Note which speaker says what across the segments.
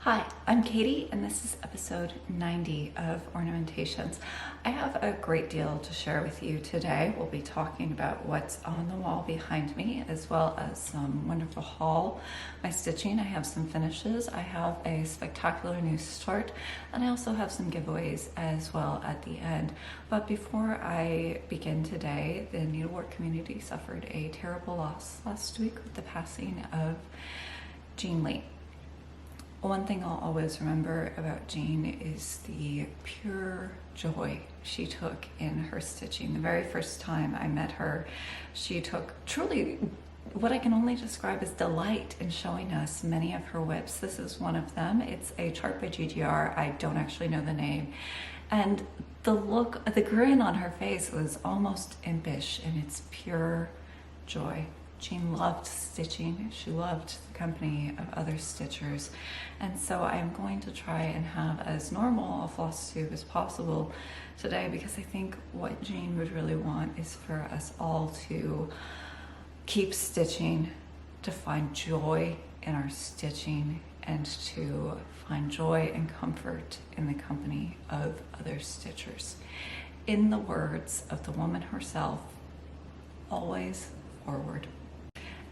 Speaker 1: Hi, I'm Katie, and this is episode 90 of Ornamentations. I have a great deal to share with you today. We'll be talking about what's on the wall behind me, as well as some wonderful haul, my stitching. I have some finishes. I have a spectacular new start, and I also have some giveaways as well at the end. But before I begin today, the needlework community suffered a terrible loss last week with the passing of Jean Lee. One thing I'll always remember about Jean is the pure joy she took in her stitching. The very first time I met her, she took truly what I can only describe as delight in showing us many of her whips. This is one of them. It's a chart by GGR. I don't actually know the name. And the look, the grin on her face was almost impish in its pure joy. Jean loved stitching. She loved the company of other stitchers. And so I'm going to try and have as normal a floss tube as possible today, because I think what Jean would really want is for us all to keep stitching, to find joy in our stitching, and to find joy and comfort in the company of other stitchers. In the words of the woman herself, always forward.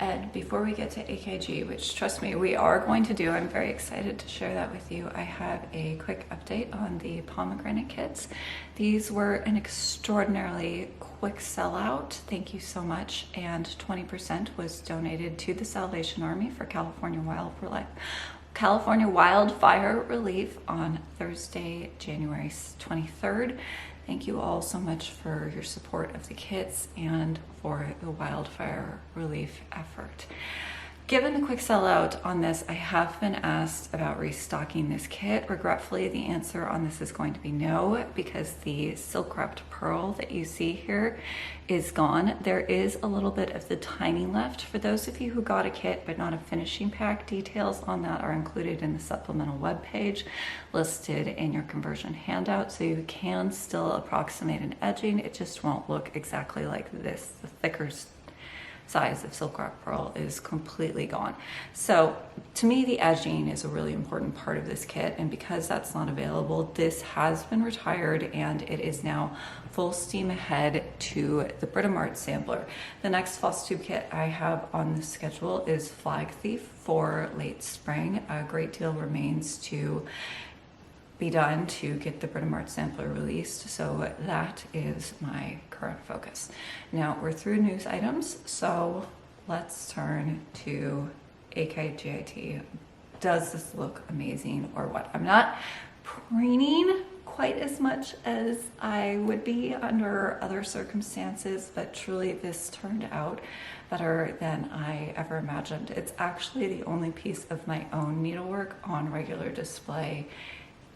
Speaker 1: And before we get to AKG, which trust me, we are going to do, I'm very excited to share that with you. I have a quick update on the pomegranate kits. These were an extraordinarily quick sellout. Thank you so much. And 20% was donated to the Salvation Army for California wildfire relief on Thursday, January 23rd. Thank you all so much for your support of the kits and for the wildfire relief effort. Given the quick sellout on this, I have been asked about restocking this kit. Regretfully, the answer on this is going to be no, because the silk wrapped pearl that you see here is gone. There is a little bit of the tiny left. For those of you who got a kit but not a finishing pack, details on that are included in the supplemental webpage listed in your conversion handout, so you can still approximate an edging. It just won't look exactly like this. The thicker size of silk wrap pearl is completely gone. So to me, the edging is a really important part of this kit, and because that's not available, this has been retired and it is now full steam ahead to the Britomart sampler. The next floss tube kit I have on the schedule is Flag Thief for late spring. A great deal remains to be done to get the Britomart sampler released, so that is my current focus. Now we're through news items, so let's turn to AKGIT. Does this look amazing or what? I'm not preening quite as much as I would be under other circumstances, but truly this turned out better than I ever imagined. It's actually the only piece of my own needlework on regular display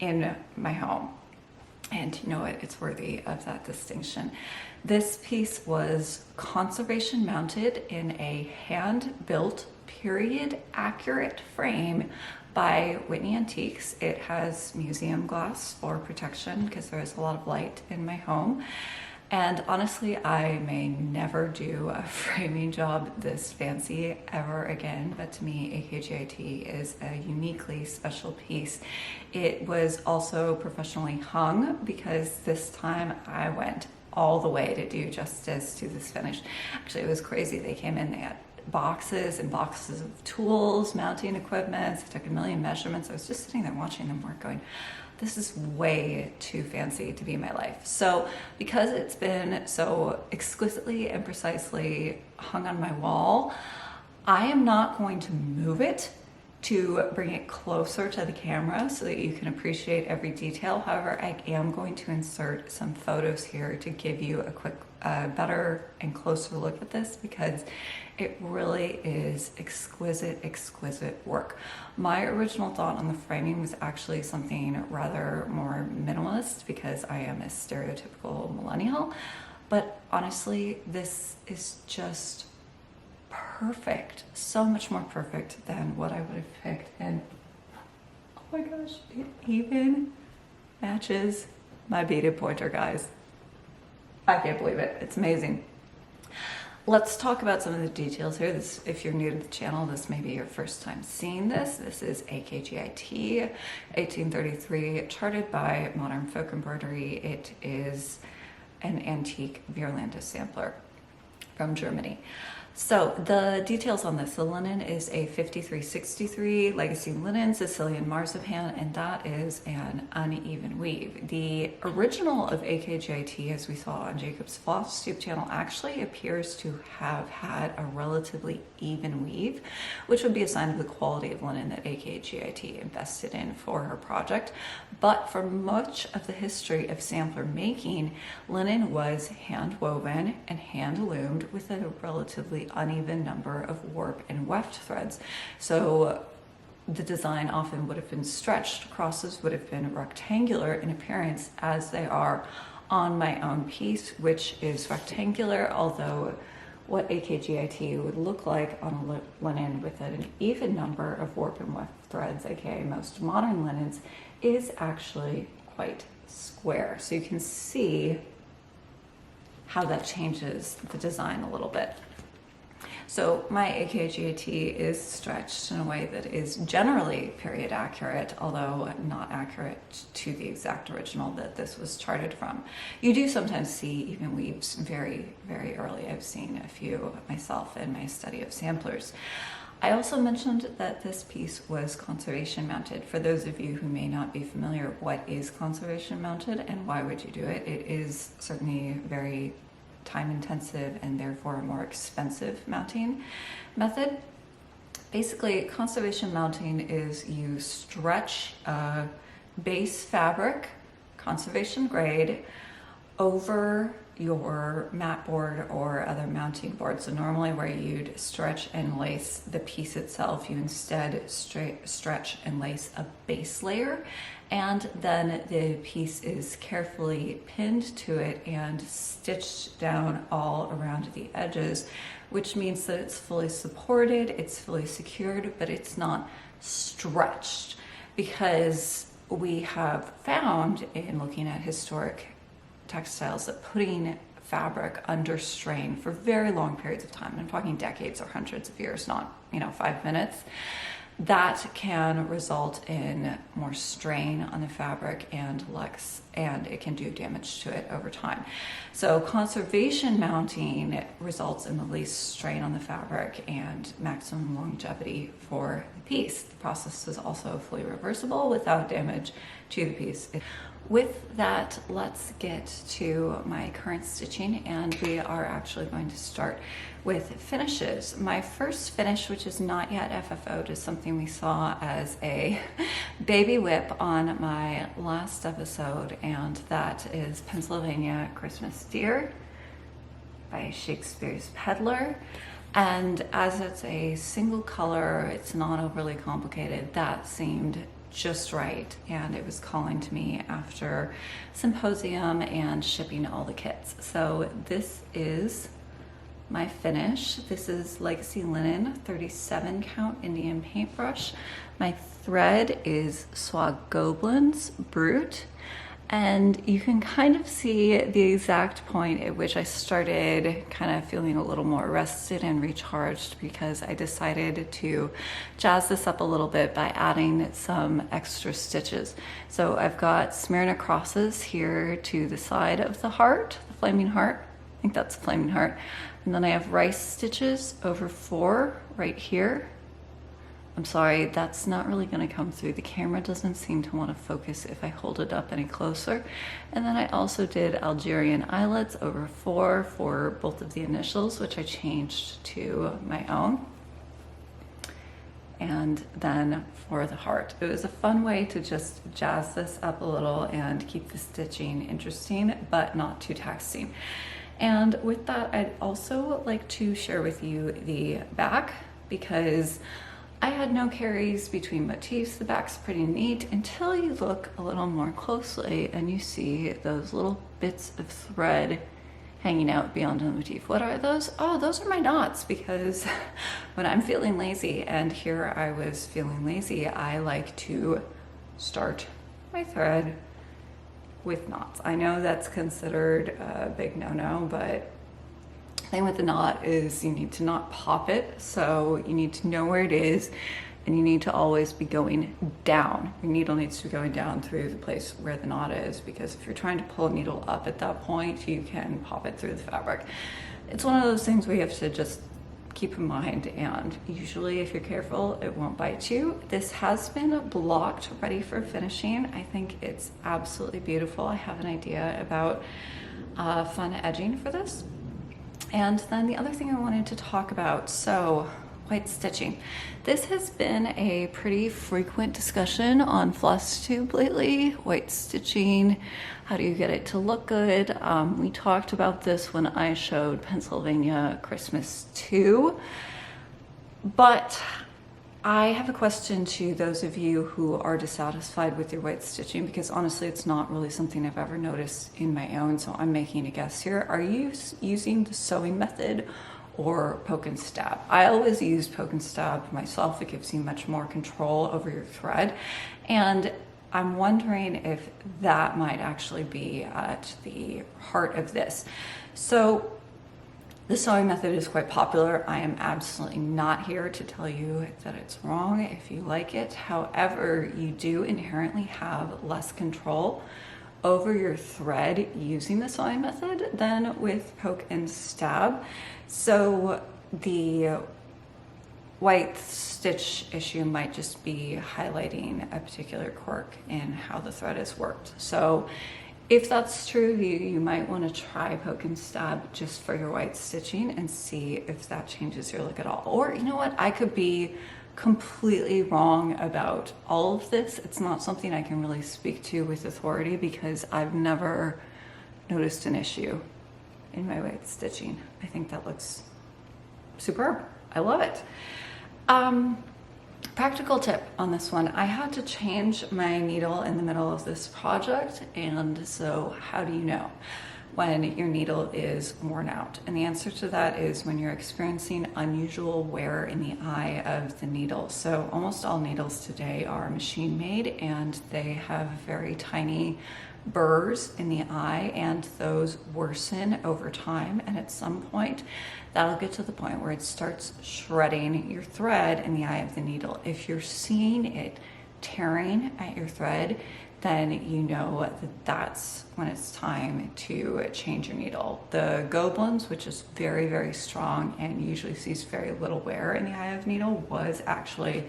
Speaker 1: in my home, and you know what, it's worthy of that distinction. This piece was conservation mounted in a hand-built period accurate frame by Whitney Antiques. It has museum glass for protection because there is a lot of light in my home. And honestly, I may never do a framing job this fancy ever again, but to me, AKGIT is a uniquely special piece. It was also professionally hung because this time I went all the way to do justice to this finish. Actually, it was crazy. They came in, they had boxes and boxes of tools, mounting equipment. I took a million measurements. I was just sitting there watching them work going, this is way too fancy to be my life. So because it's been so exquisitely and precisely hung on my wall, I am not going to move it to bring it closer to the camera so that you can appreciate every detail. However, I am going to insert some photos here to give you a quick, better and closer look at this, because it really is exquisite, exquisite work. My original thought on the framing was actually something rather more minimalist, because I am a stereotypical millennial, but honestly, this is just perfect, so much more perfect than what I would have picked. And oh my gosh, it even matches my beaded pointer, guys. I can't believe it. It's amazing. Let's talk about some of the details here. This, if you're new to the channel, this may be your first time seeing this. This is AKGIT, 1833, charted by Modern Folk Embroidery. It is an antique Vierlande sampler from Germany. So the details on this, the linen is a 5363 legacy linen, Sicilian Marzipan, and that is an uneven weave. The original of AKGIT, as we saw on Jacob's Flosstube channel, actually appears to have had a relatively even weave, which would be a sign of the quality of linen that AKGIT invested in for her project. But for much of the history of sampler making, linen was hand woven and hand loomed with a relatively uneven number of warp and weft threads. So the design often would have been stretched, crosses would have been rectangular in appearance as they are on my own piece, which is rectangular, although what AKGIT would look like on a linen with an even number of warp and weft threads, aka most modern linens, is actually quite square. So you can see how that changes the design a little bit. So my AKGIT is stretched in a way that is generally period accurate, although not accurate to the exact original that this was charted from. You do sometimes see even weaves very, very early. I've seen a few myself in my study of samplers. I also mentioned that this piece was conservation mounted. For those of you who may not be familiar, what is conservation mounted and why would you do it? It is certainly very time intensive and therefore a more expensive mounting method. Basically, conservation mounting is you stretch a base fabric, conservation grade, over your mat board or other mounting board. So normally where you'd stretch and lace the piece itself, you instead stretch and lace a base layer, and then the piece is carefully pinned to it and stitched down all around the edges, which means that it's fully supported, it's fully secured, but it's not stretched, because we have found in looking at historic textiles that putting fabric under strain for very long periods of time, I'm talking decades or hundreds of years, not 5 minutes, that can result in more strain on the fabric and lux, and it can do damage to it over time. So conservation mounting results in the least strain on the fabric and maximum longevity for the piece. The process is also fully reversible without damage to the piece. With that, let's get to my current stitching, and we are actually going to start with finishes. My first finish, which is not yet FFO'd, is something we saw as a baby whip on my last episode, and that is Pennsylvania Christmas Deer by Shakespeare's Peddler. And as it's a single color, it's not overly complicated, that seemed just right, and it was calling to me after symposium and shipping all the kits. So this is my finish. This is Legacy Linen 37 count Indian Paintbrush. My thread is Soie Gobelins Brut, and you can kind of see the exact point at which I started kind of feeling a little more rested and recharged, because I decided to jazz this up a little bit by adding some extra stitches. So I've got Smyrna crosses here to the side of the heart, the flaming heart. I think that's a flaming heart. And then I have rice stitches over 4 right here. I'm sorry, that's not really going to come through. The camera doesn't seem to want to focus if I hold it up any closer. And then I also did Algerian eyelets over 4 for both of the initials, which I changed to my own. And then for the heart. It was a fun way to just jazz this up a little and keep the stitching interesting, but not too taxing. And with that, I'd also like to share with you the back, because I had no carries between motifs. The back's pretty neat until you look a little more closely and you see those little bits of thread hanging out beyond the motif. What are those? Oh, those are my knots, because when I'm feeling lazy, and here I was feeling lazy, I like to start my thread with knots. I know that's considered a big no-no, but thing with the knot is you need to not pop it, so you need to know where it is, and you need to always be going down. Your needle needs to be going down through the place where the knot is, because if you're trying to pull a needle up at that point, you can pop it through the fabric. It's one of those things where you have to just keep in mind, and usually if you're careful, it won't bite you. This has been blocked, ready for finishing. I think it's absolutely beautiful. I have an idea about fun edging for this. And then the other thing I wanted to talk about, so white stitching. This has been a pretty frequent discussion on Flosstube lately. White stitching, how do you get it to look good? We talked about this when I showed Pennsylvania Christmas 2, but I have a question to those of you who are dissatisfied with your white stitching, because honestly, it's not really something I've ever noticed in my own, so I'm making a guess here. Are you using the sewing method or poke and stab? I always use poke and stab myself. It gives you much more control over your thread, and I'm wondering if that might actually be at the heart of this. So the sewing method is quite popular. I am absolutely not here to tell you that it's wrong if you like it. However, you do inherently have less control over your thread using the sewing method than with poke and stab. So the white stitch issue might just be highlighting a particular quirk in how the thread is worked. So if that's true, you might want to try poke and stab just for your white stitching and see if that changes your look at all. Or you know what, I could be completely wrong about all of this. It's not something I can really speak to with authority, because I've never noticed an issue in my white stitching. I think that looks superb. I love it. Practical tip on this one. I had to change my needle in the middle of this project, and so how do you know when your needle is worn out? And the answer to that is when you're experiencing unusual wear in the eye of the needle. So almost all needles today are machine made, and they have very tiny burrs in the eye, and those worsen over time, and at some point that'll get to the point where it starts shredding your thread in the eye of the needle. If you're seeing it tearing at your thread, then you know that that's when it's time to change your needle. The Gobelins, which is very, very strong and usually sees very little wear in the eye of the needle, was actually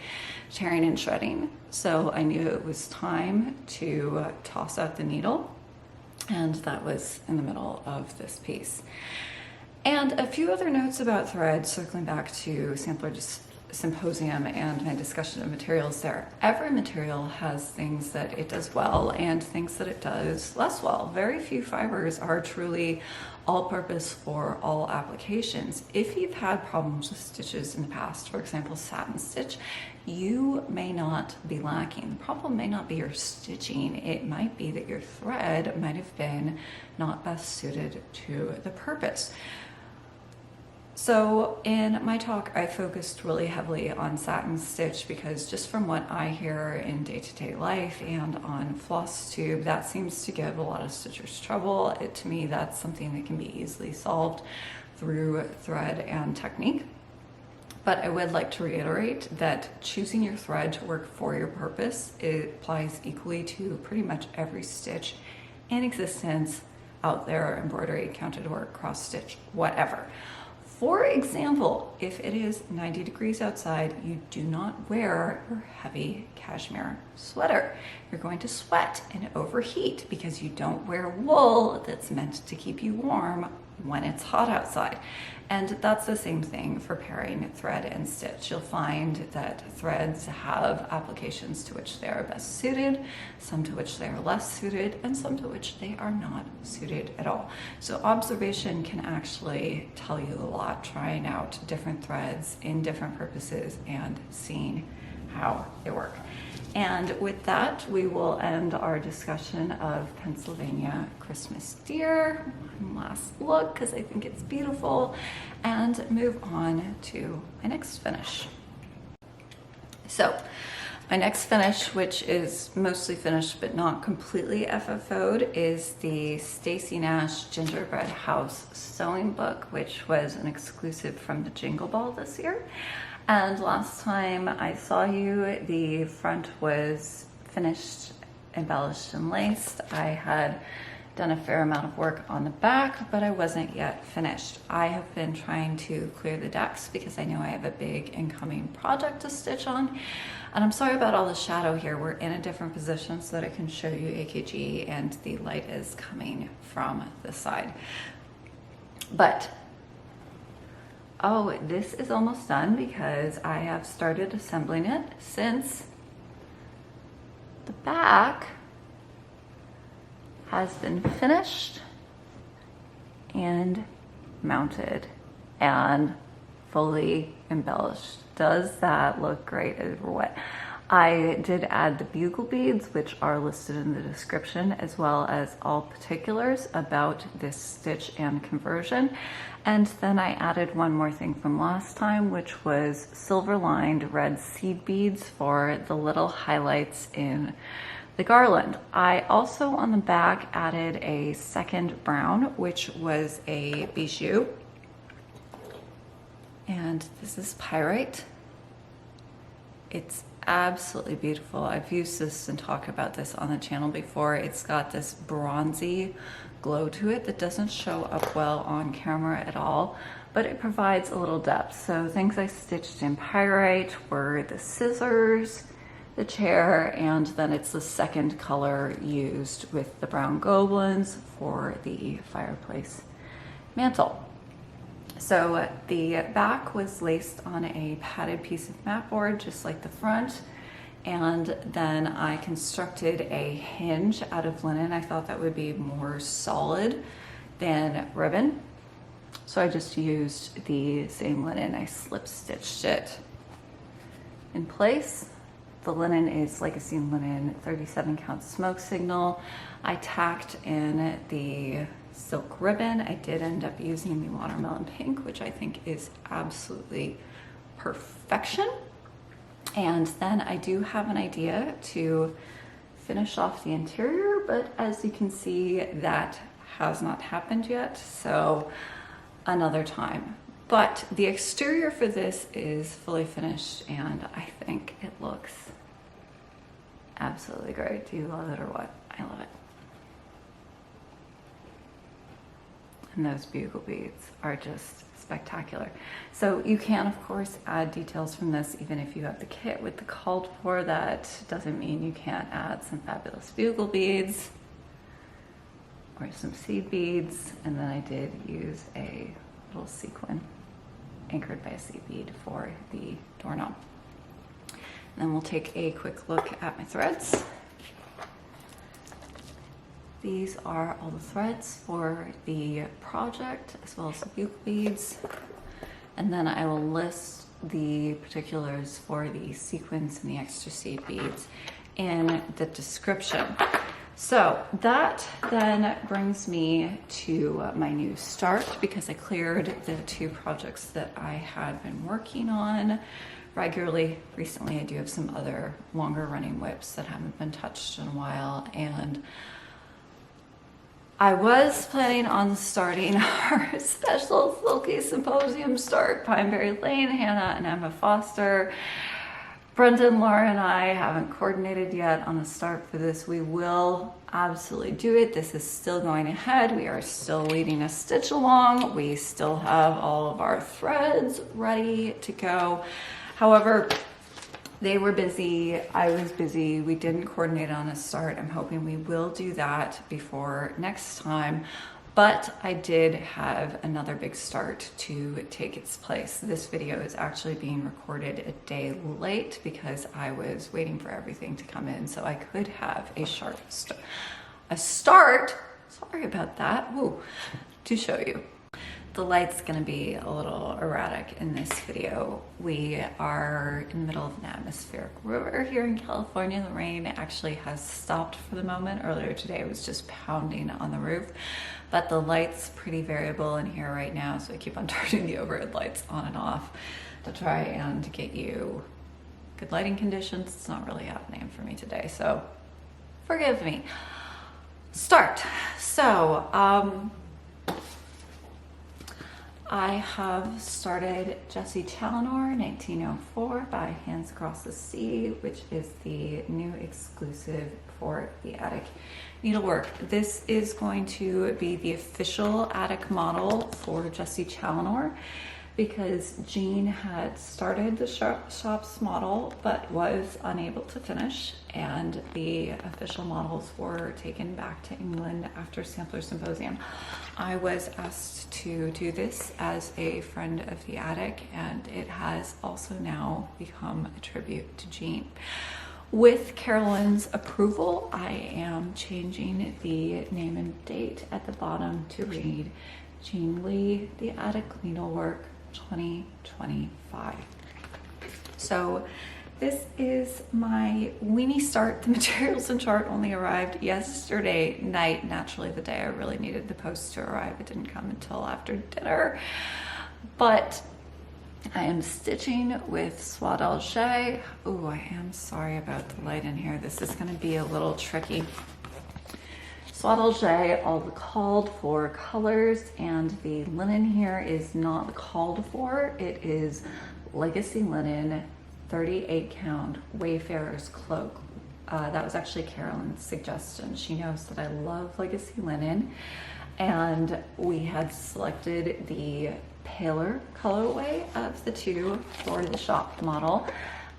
Speaker 1: tearing and shredding. So I knew it was time to toss out the needle, and that was in the middle of this piece. And a few other notes about thread, circling back to Sampler Symposium and my discussion of materials there. Every material has things that it does well and things that it does less well. Very few fibers are truly all-purpose for all applications. If you've had problems with stitches in the past, for example, satin stitch, you may not be lacking. The problem may not be your stitching. It might be that your thread might have been not best suited to the purpose. So in my talk, I focused really heavily on satin stitch, because just from what I hear in day-to-day life and on Flosstube, that seems to give a lot of stitchers trouble. To me, that's something that can be easily solved through thread and technique. But I would like to reiterate that choosing your thread to work for your purpose, it applies equally to pretty much every stitch in existence out there: embroidery, counted work, cross stitch, whatever. For example, if it is 90 degrees outside, you do not wear your heavy cashmere sweater. You're going to sweat and overheat because you don't wear wool that's meant to keep you warm when it's hot outside. And that's the same thing for pairing thread and stitch. You'll find that threads have applications to which they are best suited, some to which they are less suited, and some to which they are not suited at all. So observation can actually tell you a lot, trying out different threads in different purposes and seeing how they work. And with that, we will end our discussion of Pennsylvania Christmas Deer. One last look, because I think it's beautiful, and move on to my next finish. So My next finish, which is mostly finished but not completely FFO'd, is the Stacy Nash Gingerbread House sewing book, which was an exclusive from the Jingle Ball this year. And last time I saw you, the front was finished, embellished, and laced. I had done a fair amount of work on the back, but I wasn't yet finished. I have been trying to clear the decks because I know I have a big incoming project to stitch on. And I'm sorry about all the shadow here. We're in a different position so that I can show you AKG and the light is coming from the side. But oh, this is almost done because I have started assembling it since the back has been finished and mounted and fully embellished. Does that look great over what? I did add the bugle beads, which are listed in the description, as well as all particulars about this stitch and conversion. And then I added one more thing from last time, which was silver lined red seed beads for the little highlights in the garland. I also on the back added a second brown, which was a Bijoux. And this is Pyrite. It's absolutely beautiful. I've used this and talked about this on the channel before. It's got this bronzy glow to it that doesn't show up well on camera at all, but it provides a little depth. So things I stitched in Pyrite were the scissors, the chair, and then it's the second color used with the brown Gobelins for the fireplace mantle. So the back was laced on a padded piece of mat board, just like the front. And then I constructed a hinge out of linen. I thought that would be more solid than ribbon. So I just used the same linen. I slip stitched it in place. The linen is Legacy linen, 37 count smoke signal. I tacked in the silk ribbon. I did end up using the watermelon pink, which I think is absolutely perfection. And then I do have an idea to finish off the interior, but as you can see, that has not happened yet, so another time. But the exterior for this is fully finished and I think it looks absolutely great. Do you love it or what? I love it. And those bugle beads are just spectacular. So you can of course add details from this even if you have the kit with the called for. That doesn't mean you can't add some fabulous bugle beads or some seed beads. And then I did use a little sequin anchored by a seed bead for the doorknob. And then we'll take a quick look at my threads. These are all the threads for the project, as well as the bugle beads. And then I will list the particulars for the sequins and the extra seed beads in the description. So that then brings me to my new start, because I cleared the two projects that I had been working on regularly. Recently, I do have some other longer running whips that haven't been touched in a while, and I was planning on starting our special Silky Symposium start, Pineberry Lane, Hannah and Emma Foster. Brendan, Laura, and I haven't coordinated yet on the start for this. We will absolutely do it. This is still going ahead. We are still leading a stitch along. We still have all of our threads ready to go. However, they were busy, I was busy, we didn't coordinate on a start. I'm hoping we will do that before next time, but I did have another big start to take its place. This video is actually being recorded a day late because I was waiting for everything to come in so I could have a sharp start, sorry about that, to show you. The light's gonna be a little erratic in this video. We are in the middle of an atmospheric river here in California. The rain actually has stopped for the moment. Earlier today it was just pounding on the roof, but the light's pretty variable in here right now, so I keep on turning the overhead lights on and off to try and get you good lighting conditions. It's not really happening for me today, so forgive me. Start. So, I have started Jessie Challenor 1904 by Hands Across the Sea, which is the new exclusive for the attic needlework. This is going to be the official attic model for Jessie Challenor because Jean had started the shop's model but was unable to finish, and the official models were taken back to England after Sampler Symposium. I was asked to do this as a friend of the attic, and it has also now become a tribute to Jean. With Carolyn's approval, I am changing the name and date at the bottom to read Jean Lee, The Attic Needlework 2025. So this is my weenie start. The materials and chart only arrived yesterday night. Naturally, the day I really needed the post to arrive. It didn't come until after dinner. But I am stitching with Soie d'Alger. Oh, I am sorry about the light in here. This is going to be a little tricky. Soie d'Alger, all the called for colors, and the linen here is not called for. It is Legacy Linen 38 count Wayfarer's Cloak. That was actually Carolyn's suggestion. She knows that I love Legacy Linen, and we had selected the paler colorway of the two for the shop model.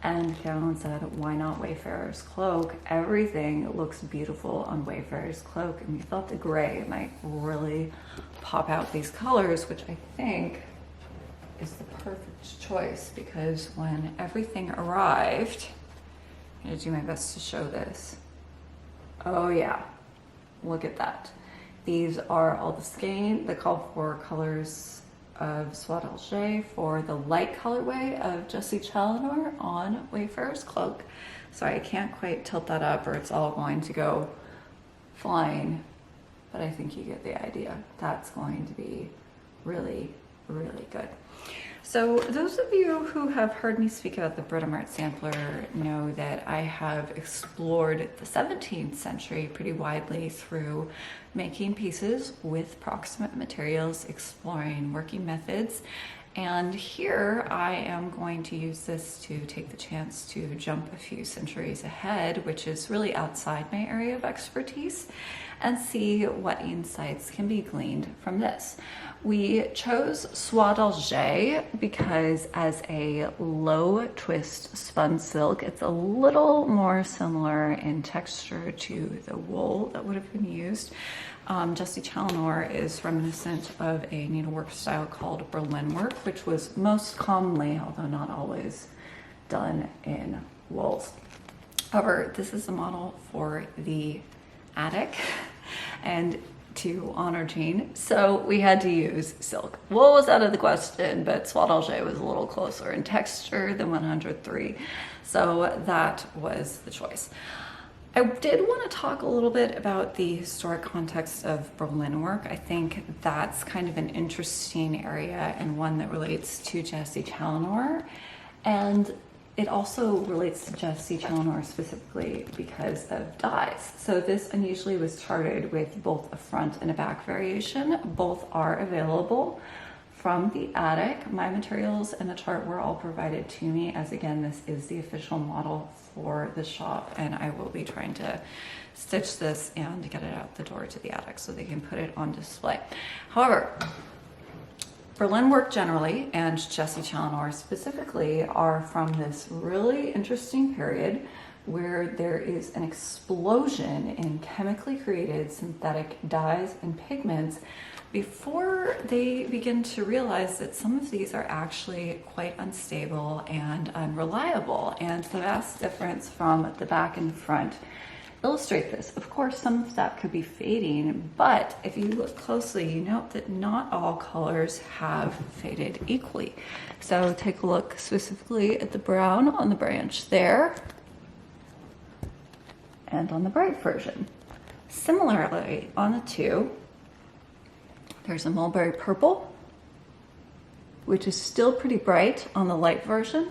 Speaker 1: And Carolyn said, why not Wayfarer's Cloak? Everything looks beautiful on Wayfarer's Cloak. And we thought the gray might really pop out these colors, which I think is the perfect choice, because when everything arrived, I'm gonna do my best to show this. Oh yeah, look at that. These are all the skein, the call for colors of Soie d'Alger for the light colorway of Jessie Challenor on Wayfarer's Cloak. Sorry, I can't quite tilt that up or it's all going to go flying, but I think you get the idea. That's going to be really, really good. So those of you who have heard me speak about the Britomart sampler know that I have explored the 17th century pretty widely through making pieces with proximate materials, exploring working methods. And here I am going to use this to take the chance to jump a few centuries ahead, which is really outside my area of expertise, and see what insights can be gleaned from this. We chose Soie d'Alger because as a low twist spun silk, it's a little more similar in texture to the wool that would have been used. Jessie Challenor is reminiscent of a needlework style called Berlin work, which was most commonly, although not always, done in wools. However, this is a model for the attic and to honor Jean, so we had to use silk. Wool was out of the question, but Soie d'Alger was a little closer in texture than 103, so that was the choice. I did want to talk a little bit about the historic context of Berlin work. I think that's kind of an interesting area and one that relates to Jessie Challenor, and it also relates to Jessie Challenor specifically because of dyes. So this unusually was charted with both a front and a back variation. Both are available from the attic. My materials and the chart were all provided to me, as again, this is the official model for the shop, and I will be trying to stitch this and get it out the door to the attic so they can put it on display. However, Berlin work generally and Jessie Challenor specifically are from this really interesting period where there is an explosion in chemically created synthetic dyes and pigments before they begin to realize that some of these are actually quite unstable and unreliable. And the vast difference from the back and front illustrate this. Of course, some of that could be fading, but if you look closely, you note that not all colors have faded equally. So take a look specifically at the brown on the branch there and on the bright version. Similarly, on the two, there's a mulberry purple, which is still pretty bright on the light version,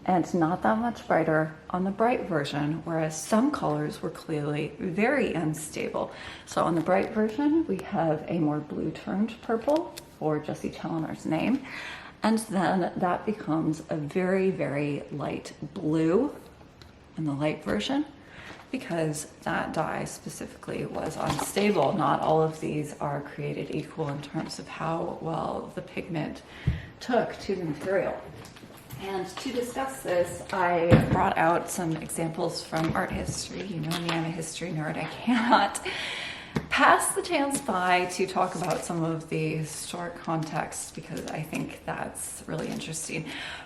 Speaker 1: and not that much brighter on the bright version, whereas some colors were clearly very unstable. So on the bright version, we have a more blue turned purple for Jesse Challoner's name, and then that becomes a very, very light blue in the light version, because that dye specifically was unstable. Not all of these are created equal in terms of how well the pigment took to the material. And to discuss this, I brought out some examples from art history. You know me, I'm a history nerd. I cannot pass the chance by to talk about some of the historic context because I think that's really interesting.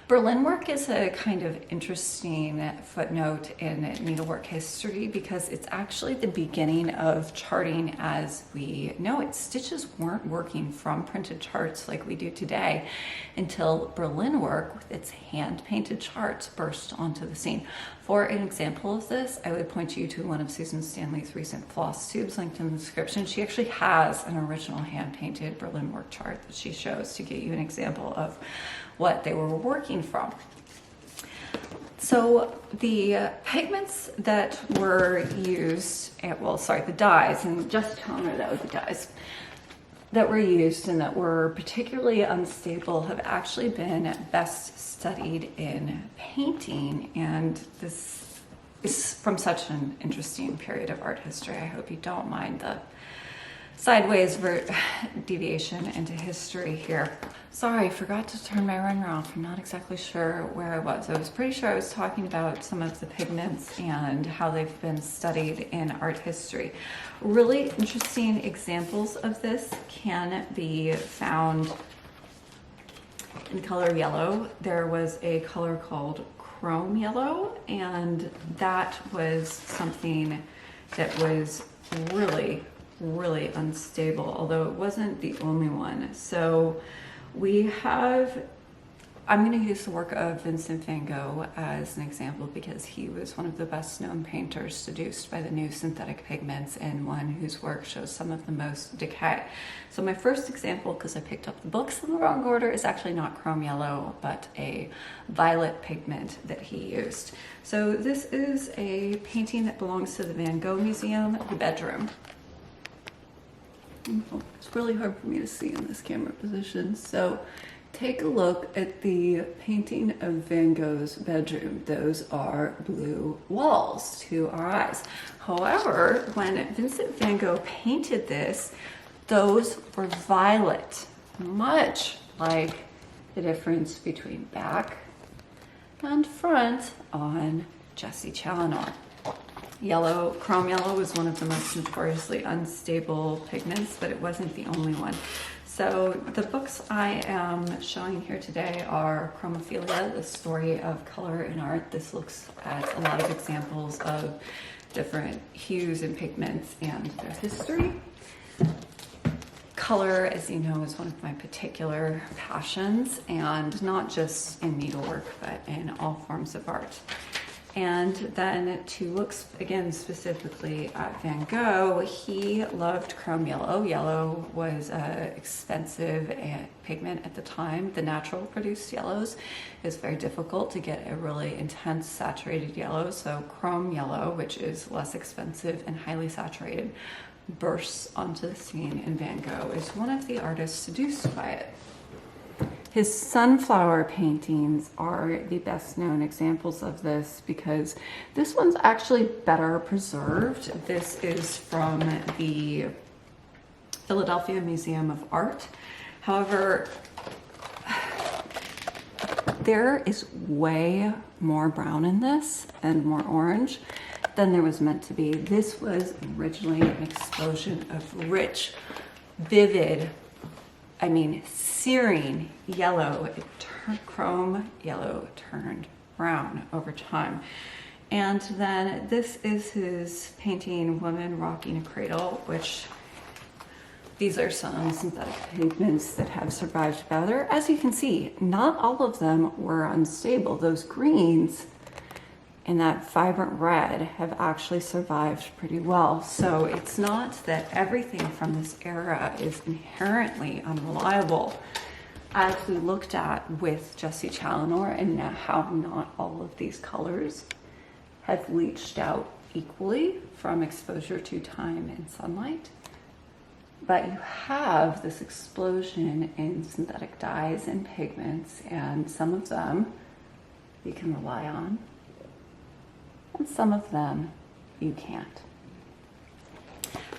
Speaker 1: Berlin work is a kind of interesting footnote in needlework history because it's actually the beginning of charting as we know it. Stitches weren't working from printed charts like we do today until Berlin work with its hand-painted charts burst onto the scene. For an example of this, I would point you to one of Susan Stanley's recent Flosstubes linked in the description. She actually has an original hand-painted Berlin work chart that she shows to get you an example of what they were working from. So the pigments that were used, the dyes, and just telling her that was the dyes that were used and that were particularly unstable have actually been best studied in painting, and this is from such an interesting period of art history. I hope you don't mind the sideways deviation into history here. Sorry, I forgot to turn my runner off. I'm not exactly sure where I was. I was pretty sure I was talking about some of the pigments and how they've been studied in art history. Really interesting examples of this can be found in color yellow. There was a color called chrome yellow, and that was something that was really unstable, although it wasn't the only one. So we have, I'm going to use the work of Vincent van Gogh as an example because he was one of the best known painters seduced by the new synthetic pigments and one whose work shows some of the most decay. So my first example, because I picked up the books in the wrong order, is actually not chrome yellow, but a violet pigment that he used. So this is a painting that belongs to the Van Gogh Museum, The Bedroom. It's really hard for me to see in this camera position. So take a look at the painting of Van Gogh's bedroom. Those are blue walls to our eyes. However, when Vincent van Gogh painted this, those were violet, much like the difference between back and front on Jesse Challoner. Yellow, chrome yellow was one of the most notoriously unstable pigments, but it wasn't the only one. So the books I am showing here today are Chromophilia, the story of color in art. This looks at a lot of examples of different hues and pigments and their history. Color, as you know, is one of my particular passions, and not just in needlework, but in all forms of art. And then to look again specifically at Van Gogh, he loved chrome yellow. Yellow was an expensive pigment at the time. The natural produced yellows is very difficult to get a really intense saturated yellow. So chrome yellow, which is less expensive and highly saturated, bursts onto the scene, and Van Gogh is one of the artists seduced by it. His sunflower paintings are the best known examples of this because this one's actually better preserved. This is from the Philadelphia Museum of Art. However, there is way more brown in this and more orange than there was meant to be. This was originally an explosion of rich, vivid, searing yellow. It chrome yellow turned brown over time. And then this is his painting, Woman Rocking a Cradle, which these are some synthetic pigments that have survived better. As you can see, not all of them were unstable. Those greens and that vibrant red have actually survived pretty well. So it's not that everything from this era is inherently unreliable. as we looked at with Jessie Challenor, and how not all of these colors have leached out equally from exposure to time and sunlight, but you have this explosion in synthetic dyes and pigments, and some of them you can rely on, and some of them you can't.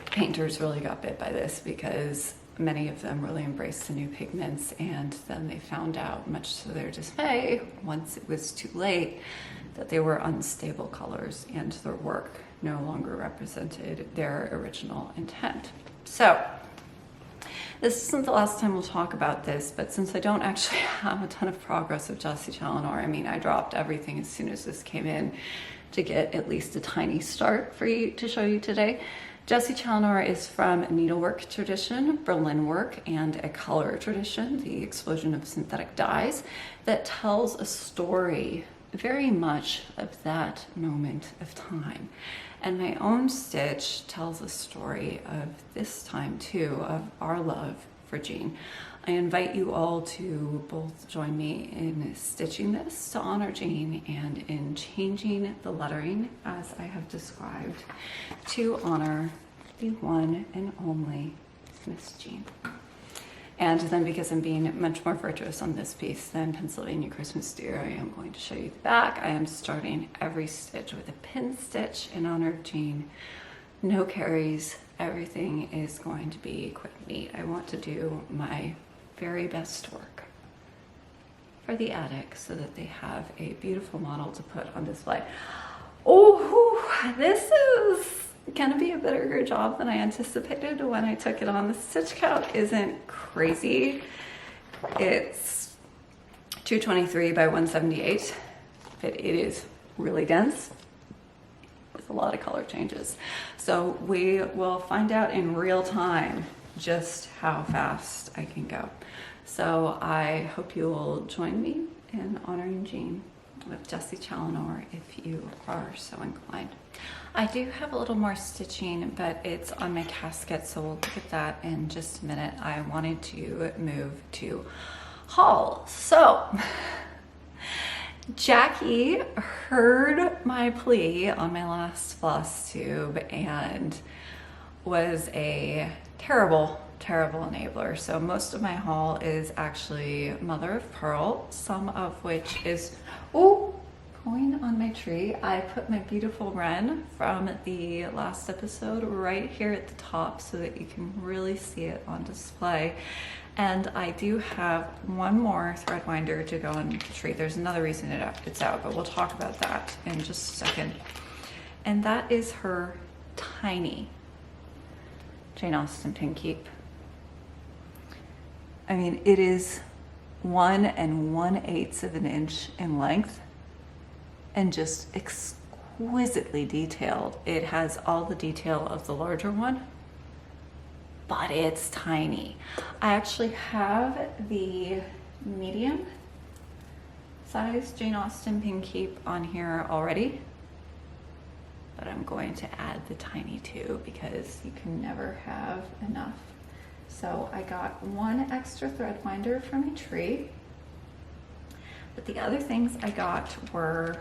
Speaker 1: Painters really got bit by this because many of them really embraced the new pigments, and then they found out, much to their dismay, once it was too late, that they were unstable colors and their work no longer represented their original intent. So this isn't the last time we'll talk about this, but since I don't actually have a ton of progress of Jessie Challenor, I mean, I dropped everything as soon as this came in to get at least a tiny start for you to show you today. Jessie Challenor is from a needlework tradition, Berlin work, and a color tradition, the explosion of synthetic dyes, that tells a story very much of that moment of time. And my own stitch tells a story of this time too, of our love for Jean. I invite you all to both join me in stitching this to honor Jean and in changing the lettering as I have described to honor the one and only Miss Jean. And then, because I'm being much more virtuous on this piece than Pennsylvania Christmas Deer, I am going to show you the back. I am starting every stitch with a pin stitch in honor of Jean. No carries, everything is going to be quick and neat. I want to do my very best work for the attic so that they have a beautiful model to put on display. Oh, this is gonna be a bigger job than I anticipated when I took it on. The stitch count isn't crazy. It's 223 by 178, but it is really dense with a lot of color changes. So we will find out in real time just how fast I can go. So I hope you will join me in honoring Jean with Jessie Challenor if you are so inclined. I do have a little more stitching, but it's on my casket, so we'll look at that in just a minute. I wanted to move to haul. So Jackie heard my plea on my last Flosstube and was a terrible enabler. So most of my haul is actually mother of pearl, some of which is, oh, going on my tree. I put my beautiful wren from the last episode right here at the top so that you can really see it on display. And I do have one more thread winder to go on the tree. There's another reason it's out, but we'll talk about that in just a second. And that is her tiny Jane Austen pin keep. I mean, it is 1 1/8 of an inch in length and just exquisitely detailed. It has all the detail of the larger one, but it's tiny. I actually have the medium size Jane Austen pin keep on here already, but I'm going to add the tiny too because you can never have enough. So I got one extra thread winder from a tree, but the other things I got were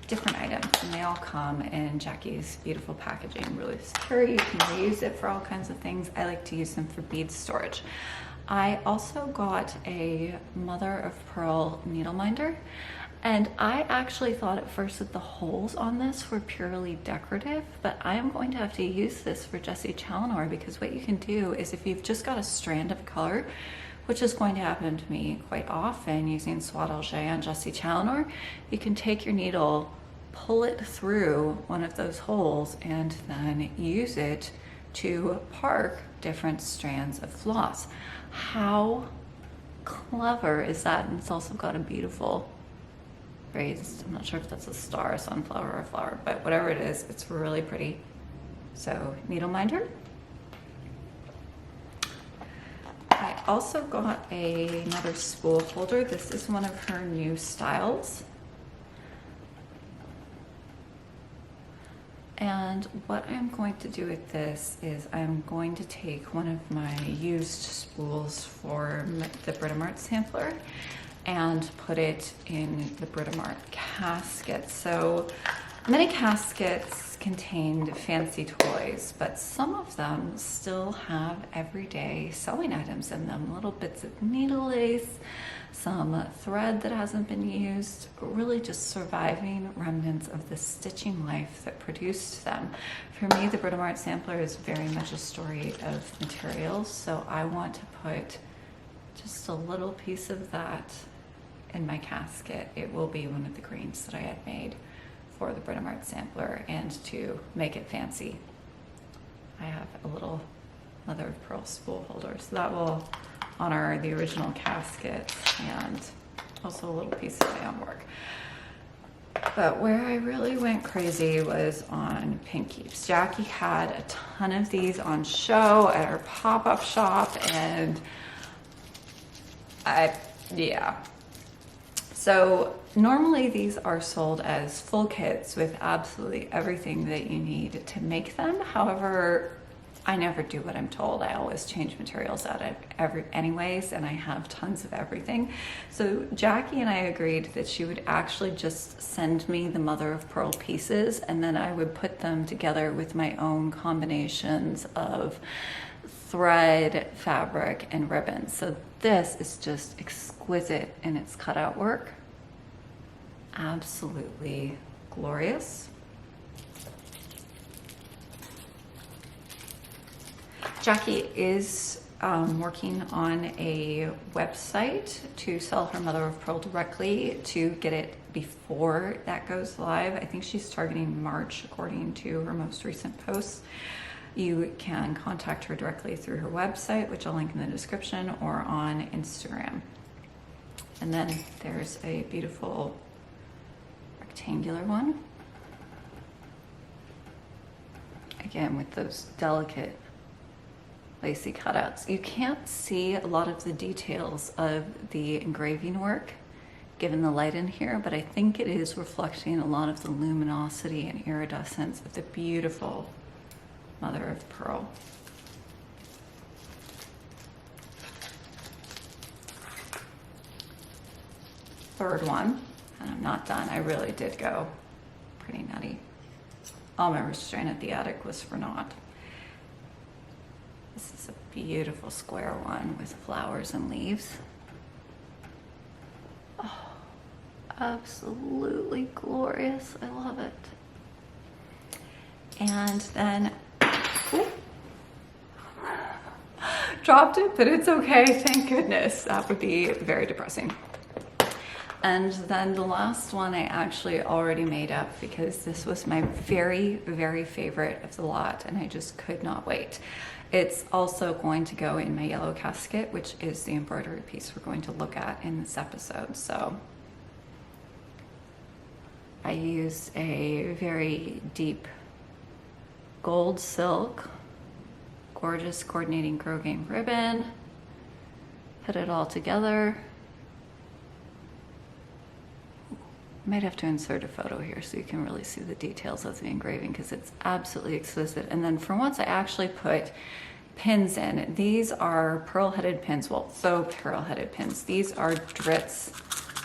Speaker 1: different items, and they all come in Jackie's beautiful packaging, really secure. You can reuse it for all kinds of things. I like to use them for bead storage. I also got a mother of pearl needle minder, and I actually thought at first that the holes on this were purely decorative, but I am going to have to use this for Jessie Challenor, because what you can do is, if you've just got a strand of color, which is going to happen to me quite often using Soie d'Alger on Jessie Challenor, you can take your needle, pull it through one of those holes, and then use it to park different strands of floss. How clever is that? And it's also got a beautiful raised, I'm not sure if that's a star, a sunflower, or a flower, but whatever it is, it's really pretty. So needle minder. I also got another spool holder. This is one of her new styles. And what I'm going to do with this is I'm going to take one of my used spools for the Britomart sampler and put it in the Britomart casket. So many caskets contained fancy toys, but some of them still have everyday sewing items in them, little bits of needle lace, some thread that hasn't been used, really just surviving remnants of the stitching life that produced them. For me, the Britomart sampler is very much a story of materials, so I want to put just a little piece of that in my casket. It will be one of the greens that I had made for the Britomart sampler, and to make it fancy, I have a little mother of pearl spool holder, so that will honor the original casket and also a little piece of my own work. But where I really went crazy was on pin keeps. Jackie had a ton of these on show at her pop-up shop, and yeah. So normally these are sold as full kits with absolutely everything that you need to make them. However, I never do what I'm told. I always change materials out anyways, and I have tons of everything. So Jackie and I agreed that she would actually just send me the mother of pearl pieces, and then I would put them together with my own combinations of thread, fabric, and ribbon. So this is just exquisite in its cutout work. Absolutely glorious. Jackie is working on a website to sell her mother of pearl directly to get it before that goes live. I think she's targeting March according to her most recent posts. You can contact her directly through her website, which I'll link in the description, or on Instagram. And then there's a beautiful rectangular one. Again, with those delicate lacy cutouts. You can't see a lot of the details of the engraving work given the light in here, but I think it is reflecting a lot of the luminosity and iridescence of the beautiful mother of pearl. Third one, and I'm not done. I really did go pretty nutty. All my restraint at the attic was for naught. This is a beautiful square one with flowers and leaves. Oh, absolutely glorious. I love it. And then, ooh, dropped it, but it's okay. Thank goodness. That would be very depressing. And then the last one I actually already made up because this was my very, very favorite of the lot, and I just could not wait. It's also going to go in my yellow casket, which is the embroidery piece we're going to look at in this episode. So I used a very deep gold silk, gorgeous coordinating grosgrain ribbon, put it all together. Might have to insert a photo here so you can really see the details of the engraving because it's absolutely exquisite. And then for once I actually put pins in. These are pearl-headed pins, well, faux pearl-headed pins. These are Dritz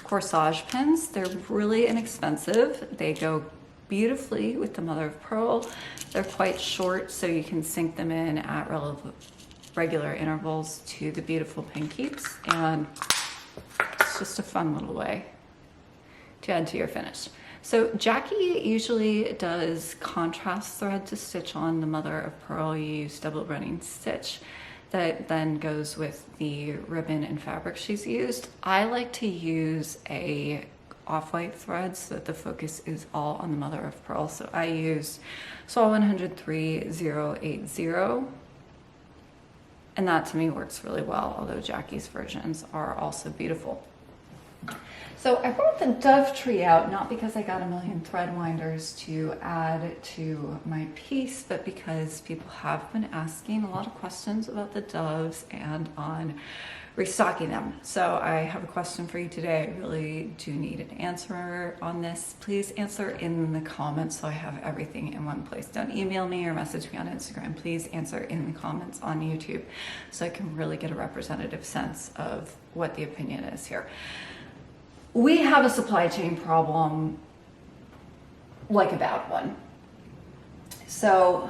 Speaker 1: corsage pins. They're really inexpensive. They go beautifully with the mother of pearl. They're quite short, so you can sink them in at regular intervals to the beautiful pin keeps, and it's just a fun little way to add to your finish. So Jackie usually does contrast thread to stitch on the mother of pearl. You use double running stitch that then goes with the ribbon and fabric she's used. I like to use a off-white thread so that the focus is all on the mother of pearl. So I use Soie 103080, and that to me works really well, although Jackie's versions are also beautiful. So I brought the dove tree out, not because I got a million thread winders to add to my piece, but because people have been asking a lot of questions about the doves and on restocking them. So I have a question for you today. I really do need an answer on this. Please answer in the comments so I have everything in one place. Don't email me or message me on Instagram. Please answer in the comments on YouTube so I can really get a representative sense of what the opinion is here. We have a supply chain problem, like a bad one. So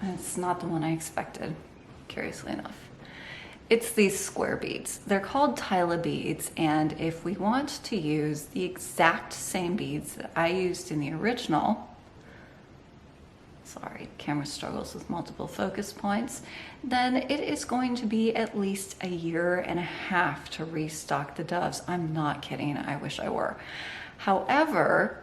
Speaker 1: it's not the one I expected, curiously enough. It's these square beads. They're called Tila beads, and if we want to use the exact same beads that I used in the original, sorry, camera struggles with multiple focus points, then it is going to be at least a year and a half to restock the doves. I'm not kidding, I wish I were. However,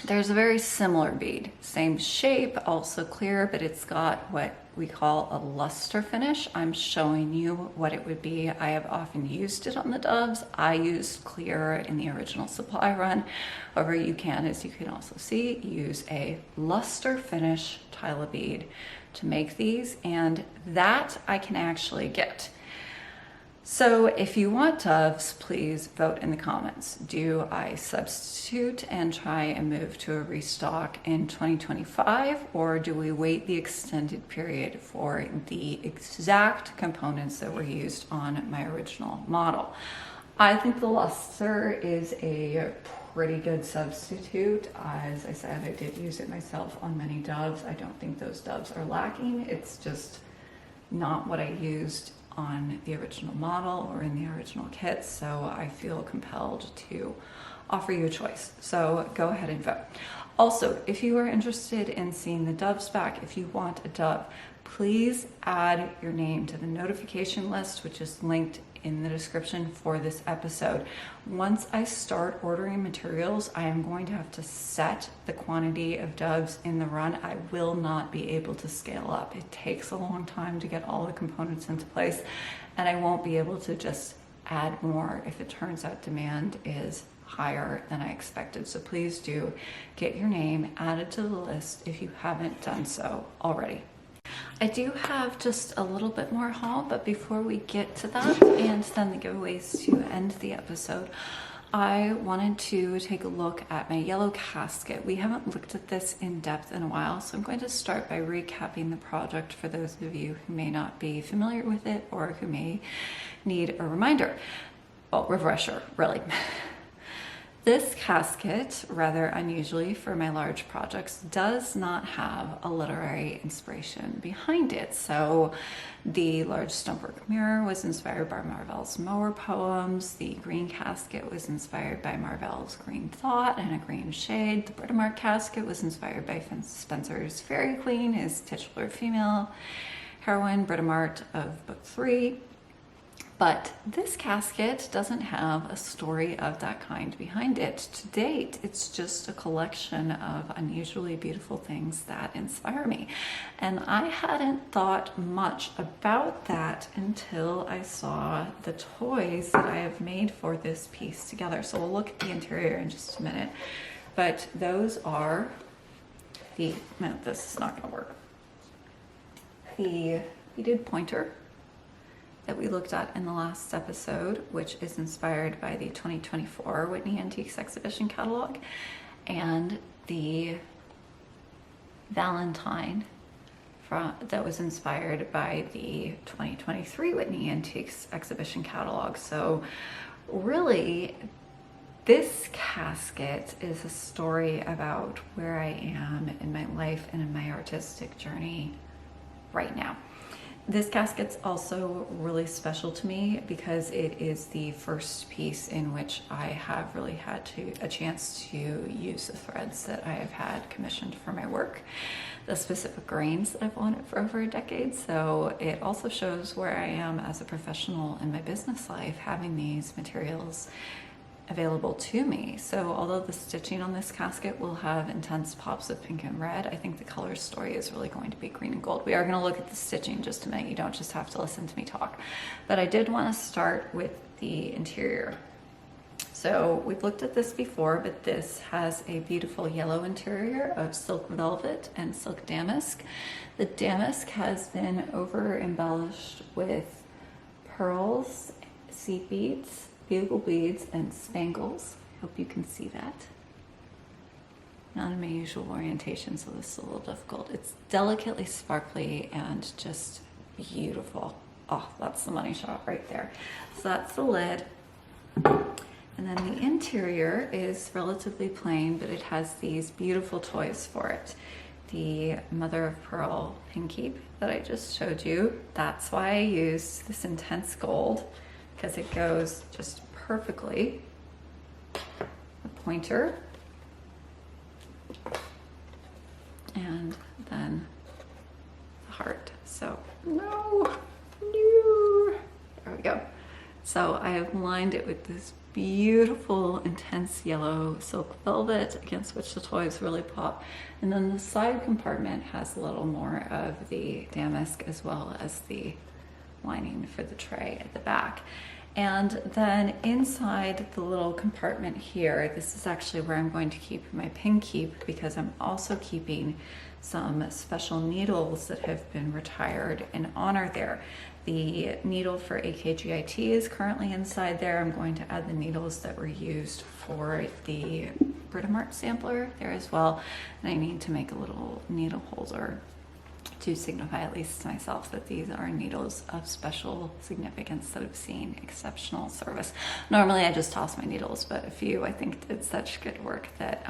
Speaker 1: there's a very similar bead, same shape, also clear, but it's got what we call a luster finish. I'm showing you what it would be. I have often used it on the doves. I used clear in the original supply run. However, you can, as you can also see, use a luster finish Tila bead to make these, and that I can actually get. So if you want doves, please vote in the comments. Do I substitute and try and move to a restock in 2025, or do we wait the extended period for the exact components that were used on my original model? I think the luster is a pretty good substitute. As I said, I did use it myself on many doves. I don't think those doves are lacking. It's just not what I used on the original model or in the original kit, so I feel compelled to offer you a choice. So go ahead and vote. Also, if you are interested in seeing the doves back, if you want a dove, please add your name to the notification list, which is linked in the description for this episode. Once I start ordering materials, I am going to have to set the quantity of doves in the run. I will not be able to scale up. It takes a long time to get all the components into place, and I won't be able to just add more if it turns out demand is higher than I expected. So please do get your name added to the list if you haven't done so already. I do have just a little bit more haul, but before we get to that and then the giveaways to end the episode, I wanted to take a look at my yellow casket. We haven't looked at this in depth in a while, so I'm going to start by recapping the project for those of you who may not be familiar with it or who may need a reminder. Well, refresher, really. This casket, rather unusually for my large projects, does not have a literary inspiration behind it. So the large stonework mirror was inspired by Marvell's Mower poems. The green casket was inspired by Marvell's Green Thought and A Green Shade. The Britomart casket was inspired by Spenser's Fairy Queen, his titular female heroine, Britomart of Book 3. But this casket doesn't have a story of that kind behind it. To date, it's just a collection of unusually beautiful things that inspire me. And I hadn't thought much about that until I saw the toys that I have made for this piece together. So we'll look at the interior in just a minute. But those are no, this is not gonna work. The beaded pointer that we looked at in the last episode, which is inspired by the 2024 Whitney Antiques exhibition catalog, and the Valentine that was inspired by the 2023 Whitney Antiques exhibition catalog. So really, this casket is a story about where I am in my life and in my artistic journey right now. This casket's also really special to me because it is the first piece in which I have really had a chance to use the threads that I have had commissioned for my work, the specific grains that I've wanted for over a decade. So it also shows where I am as a professional in my business life, having these materials available to me. So although the stitching on this casket will have intense pops of pink and red, I think the color story is really going to be green and gold. We are going to look at the stitching in just a minute. You don't just have to listen to me talk. But I did want to start with the interior. So So we've looked at this before, but this has a beautiful yellow interior of silk velvet and silk damask. The damask has been over embellished with pearls, seed beads, bugle beads, and spangles. Hope you can see that. Not in my usual orientation, so this is a little difficult. It's delicately sparkly and just beautiful. Oh, that's the money shot right there. So that's the lid. And then the interior is relatively plain, but it has these beautiful toys for it. The mother of pearl pin keep that I just showed you. That's why I used this intense gold, because it goes just perfectly. The pointer. And then the heart. So, no, there we go. So I have lined it with this beautiful intense yellow silk velvet against which the toys really pop. And then the side compartment has a little more of the damask as well as the lining for the tray at the back. And then inside the little compartment here, this is actually where I'm going to keep my pin keep, because I'm also keeping some special needles that have been retired in honor there. The needle for AKGIT is currently inside there. I'm going to add the needles that were used for the Britomart sampler there as well. And I need to make a little needle holder to signify, at least to myself, that these are needles of special significance that have seen exceptional service. Normally I just toss my needles, but a few I think did such good work that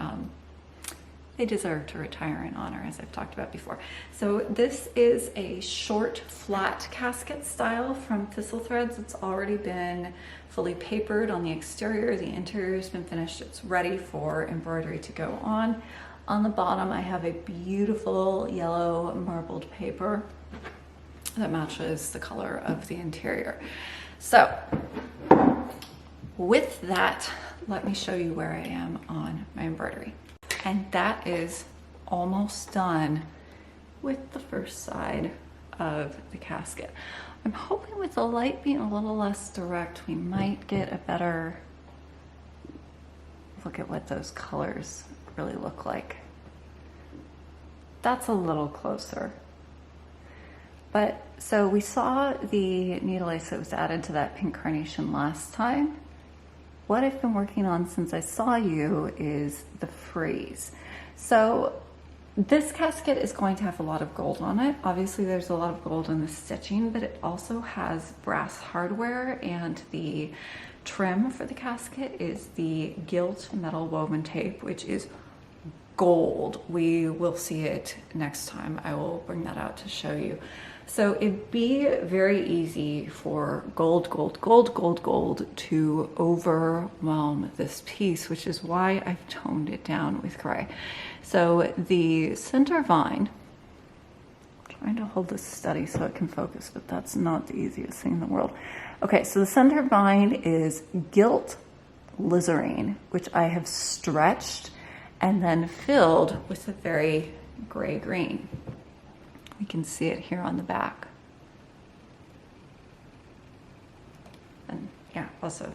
Speaker 1: they deserve to retire in honor, as I've talked about before. So this is a short flat casket style from Thistle Threads. It's already been fully papered on the exterior. The interior has been finished. It's ready for embroidery to go on. On the bottom, I have a beautiful yellow marbled paper that matches the color of the interior. So with that, let me show you where I am on my embroidery. And that is almost done with the first side of the casket. I'm hoping with the light being a little less direct, we might get a better look at what those colors really look like. That's a little closer. But so we saw the needle lace that was added to that pink carnation last time. What I've been working on since I saw you is the frieze. So this casket is going to have a lot of gold on it. Obviously there's a lot of gold in the stitching, but it also has brass hardware, and the trim for the casket is the gilt metal woven tape, which is gold. We will see it next time. I will bring that out to show you. So it'd be very easy for gold to overwhelm this piece, which is why I've toned it down with gray. So the center vine, I'm trying to hold this steady so it can focus, but that's not the easiest thing in the world. Okay, so the center vine is gilt lizarine, which I have stretched and then filled with a very gray green. We can see it here on the back. And yeah, also,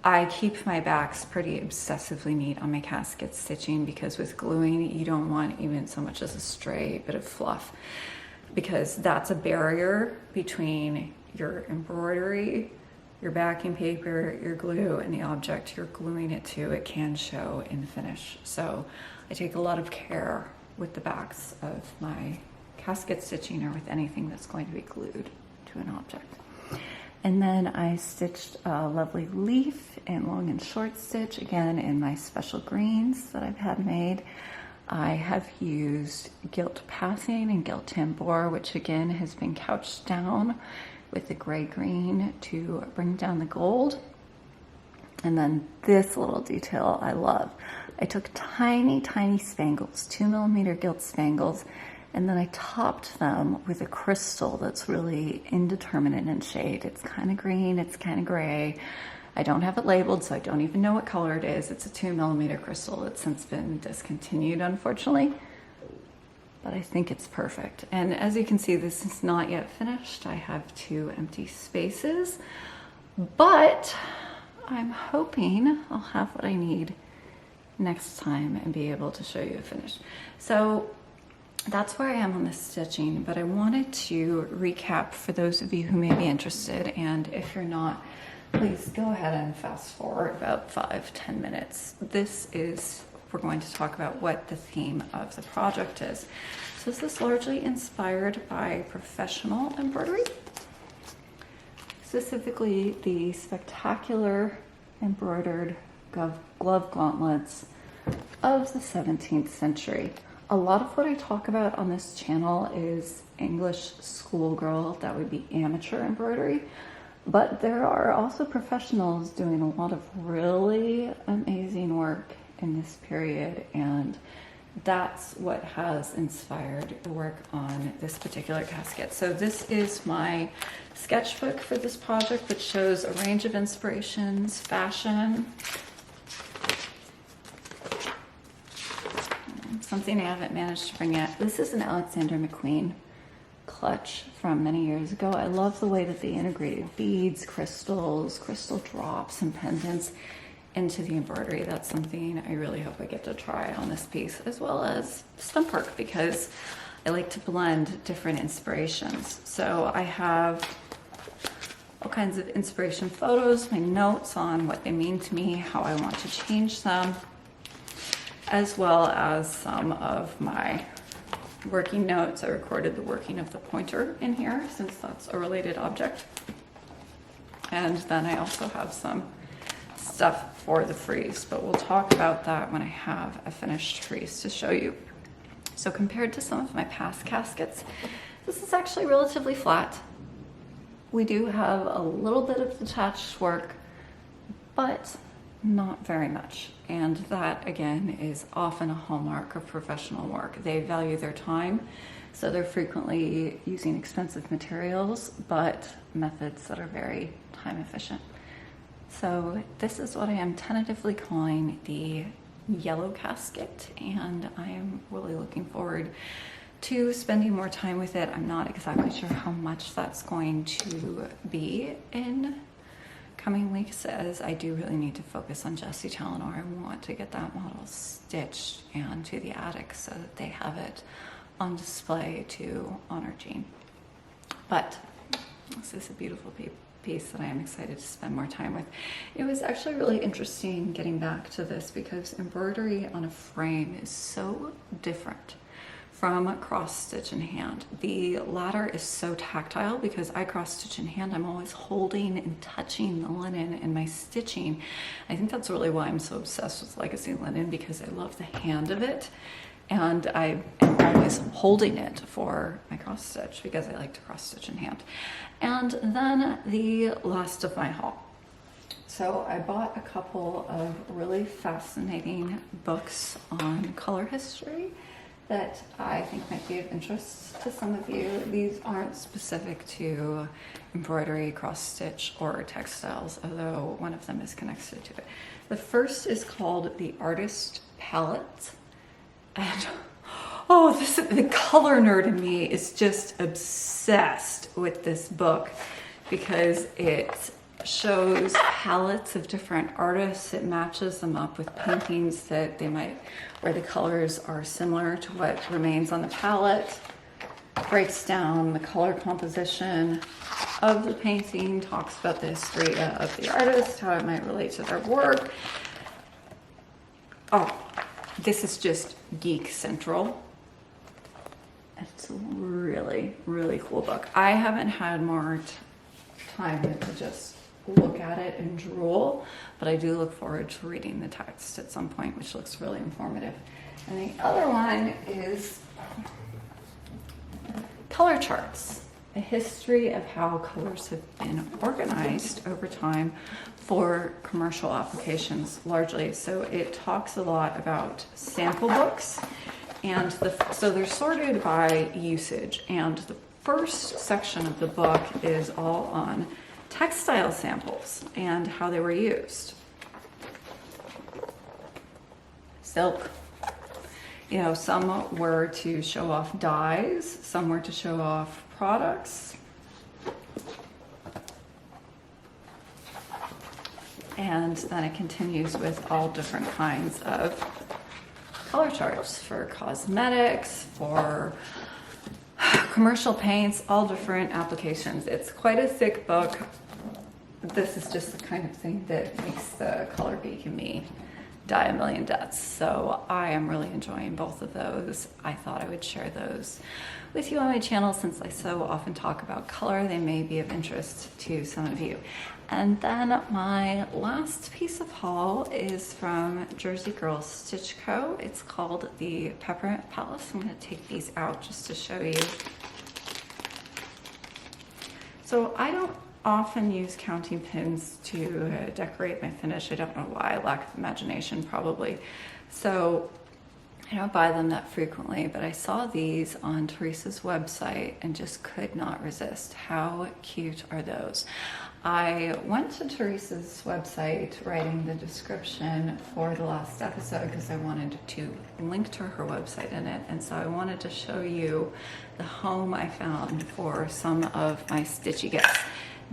Speaker 1: I keep my backs pretty obsessively neat on my casket stitching, because with gluing, you don't want even so much as a stray bit of fluff, because that's a barrier between your embroidery, your backing paper, your glue, and the object you're gluing it to. It can show in the finish. So I take a lot of care with the backs of my casket stitching, or with anything that's going to be glued to an object. And then I stitched a lovely leaf in long and short stitch, again in my special greens that I've had made. I have used gilt passing and gilt tambour, which again has been couched down with the gray green to bring down the gold. And then this little detail I love. I took tiny, tiny spangles, 2mm gilt spangles, and then I topped them with a crystal that's really indeterminate in shade. It's kind of green, it's kind of gray. I don't have it labeled, so I don't even know what color it is. It's a 2mm crystal that's since been discontinued, unfortunately. But I think it's perfect. And as you can see, this is not yet finished. I have 2 empty spaces, but I'm hoping I'll have what I need next time and be able to show you a finish. So that's where I am on the stitching, but I wanted to recap for those of you who may be interested, and if you're not, please go ahead and fast forward about 5-10 minutes. We're going to talk about what the theme of the project is. So this is largely inspired by professional embroidery, specifically the spectacular embroidered glove gauntlets of the 17th century. A lot of what I talk about on this channel is English schoolgirl, that would be amateur embroidery, but there are also professionals doing a lot of really amazing work in this period, and that's what has inspired the work on this particular casket. So this is my sketchbook for this project, which shows a range of inspirations, fashion, something I haven't managed to bring yet. This is an Alexander McQueen clutch from many years ago. I love the way that they integrated beads, crystals, crystal drops, and pendants into the embroidery. That's something I really hope I get to try on this piece, as well as stump work, because I like to blend different inspirations. So I have all kinds of inspiration photos, my notes on what they mean to me, how I want to change them, as well as some of my working notes. I recorded the working of the pointer in here, since that's a related object. And then I also have some stuff for the frieze, but we'll talk about that when I have a finished frieze to show you. So compared to some of my past caskets, this is actually relatively flat. We do have a little bit of detached work, but not very much. And that, again, is often a hallmark of professional work. They value their time, so they're frequently using expensive materials, but methods that are very time efficient. So this is what I am tentatively calling the yellow casket, and I am really looking forward to spending more time with it. I'm not exactly sure how much that's going to be in coming weeks, as I do really need to focus on Jessie Talonor. I want to get that model stitched and to the attic so that they have it on display to honor Jean. But this is a beautiful piece that I am excited to spend more time with. It was actually really interesting getting back to this, because embroidery on a frame is so different from cross stitch in hand. The latter is so tactile, because I cross stitch in hand, I'm always holding and touching the linen in my stitching. I think that's really why I'm so obsessed with legacy linen, because I love the hand of it, and I am always holding it for my cross stitch, because I like to cross stitch in hand. And then the last of my haul. So I bought a couple of really fascinating books on color history that I think might be of interest to some of you. These aren't specific to embroidery, cross stitch, or textiles, although one of them is connected to it. The first is called The Artist Palette, and oh, the color nerd in me is just obsessed with this book, because it shows palettes of different artists. It matches them up with paintings that where the colors are similar to what remains on the palette. Breaks down the color composition of the painting, talks about the history of the artist, how it might relate to their work. Oh, this is just geek central. It's a really, really cool book. I haven't had more time to just look at it and drool, but I do look forward to reading the text at some point, which looks really informative. And the other one is Color Charts, a history of how colors have been organized over time for commercial applications largely. So it talks a lot about sample books, and so they're sorted by usage, and the first section of the book is all on textile samples and how they were used. Silk. You know, some were to show off dyes, some were to show off products. And then it continues with all different kinds of color charts for cosmetics, for commercial paints, all different applications. It's quite a thick book. This is just the kind of thing that makes the color geek in me die a million deaths. So I am really enjoying both of those. I thought I would share those with you on my channel since I so often talk about color. They may be of interest to some of you. And then my last piece of haul is from Jersey Girl Stitch Co. It's called the Peppermint Palace. I'm going to take these out just to show you. So I don't often use counting pins to decorate my finish. I don't know why, lack of imagination probably. So I don't buy them that frequently, but I saw these on Teresa's website and just could not resist. How cute are those? I went to Teresa's website writing the description for the last episode because I wanted to link to her website in it, and so I wanted to show you the home I found for some of my stitchy gifts.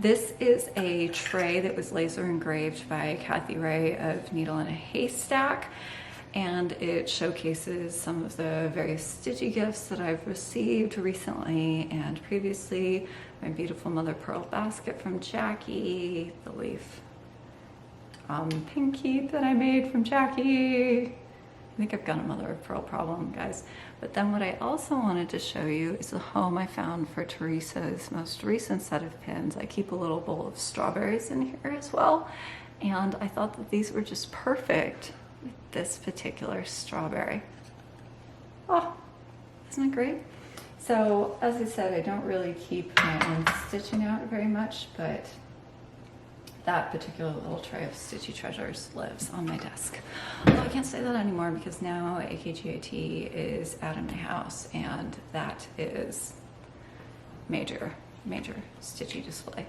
Speaker 1: This is a tray that was laser engraved by Kathy Ray of Needle in a Haystack, and it showcases some of the various stitchy gifts that I've received recently and previously. My beautiful mother pearl basket from Jackie, the leaf pin keep that I made from Jackie. I think I've got a mother of pearl problem, guys. But then what I also wanted to show you is the home I found for Teresa's most recent set of pins. I keep a little bowl of strawberries in here as well, and I thought that these were just perfect with this particular strawberry. Oh, isn't it great? So as I said, I don't really keep my own stitching out very much, but that particular little tray of stitchy treasures lives on my desk. Although I can't say that anymore because now AKGIT is out of my house, and that is major stitchy display.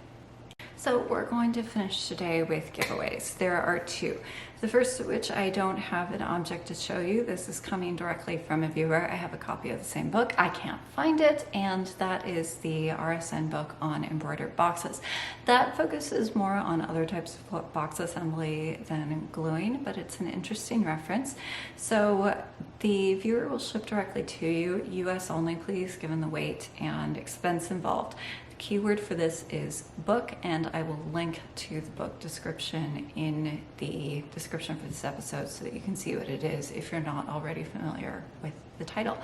Speaker 1: So we're going to finish today with giveaways. There are two. The first of which I don't have an object to show you. This is coming directly from a viewer. I have a copy of the same book. I can't find it, and that is the RSN book on embroidered boxes. That focuses more on other types of box assembly than gluing, but it's an interesting reference. So the viewer will ship directly to you, US only please, given the weight and expense involved. Keyword for this is book, and I will link to the book description in the description for this episode so that you can see what it is if you're not already familiar with the title.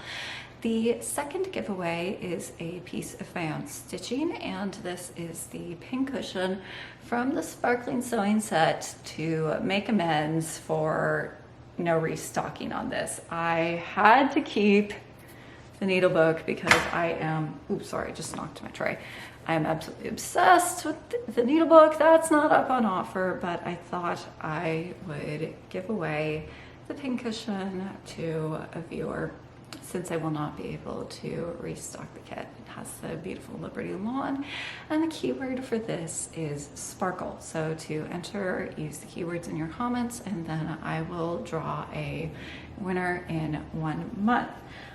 Speaker 1: The second giveaway is a piece of my own stitching, and this is the pincushion from the Sparkling Sewing Set to make amends for no restocking on this. I had to keep the needle book because I am, oops, sorry, I just knocked my tray. I am absolutely obsessed with the needle book. That's not up on offer, but I thought I would give away the pincushion to a viewer since I will not be able to restock the kit. It has the beautiful Liberty Lawn, and the keyword for this is sparkle. So to enter, use the keywords in your comments, and then I will draw a winner in 1 month.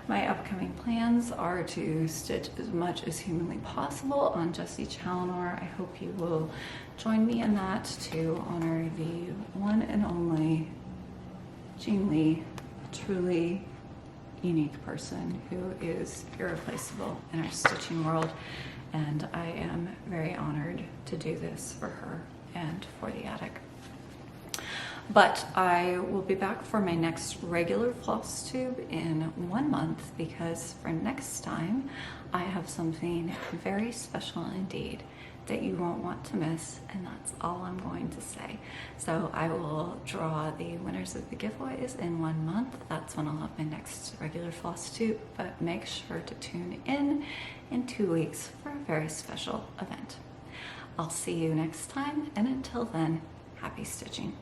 Speaker 1: My upcoming plans are to stitch as much as humanly possible on Jessie Challenor. I hope you will join me in that to honor the one and only Jean Lee, truly unique person who is irreplaceable in our stitching world, and I am very honored to do this for her and for the attic. But I will be back for my next regular Flosstube in 1 month because for next time I have something very special indeed that you won't want to miss, and that's all I'm going to say. So I will draw the winners of the giveaways in 1 month. That's when I'll have my next regular Flosstube, but make sure to tune in 2 weeks for a very special event. I'll see you next time, and until then, happy stitching.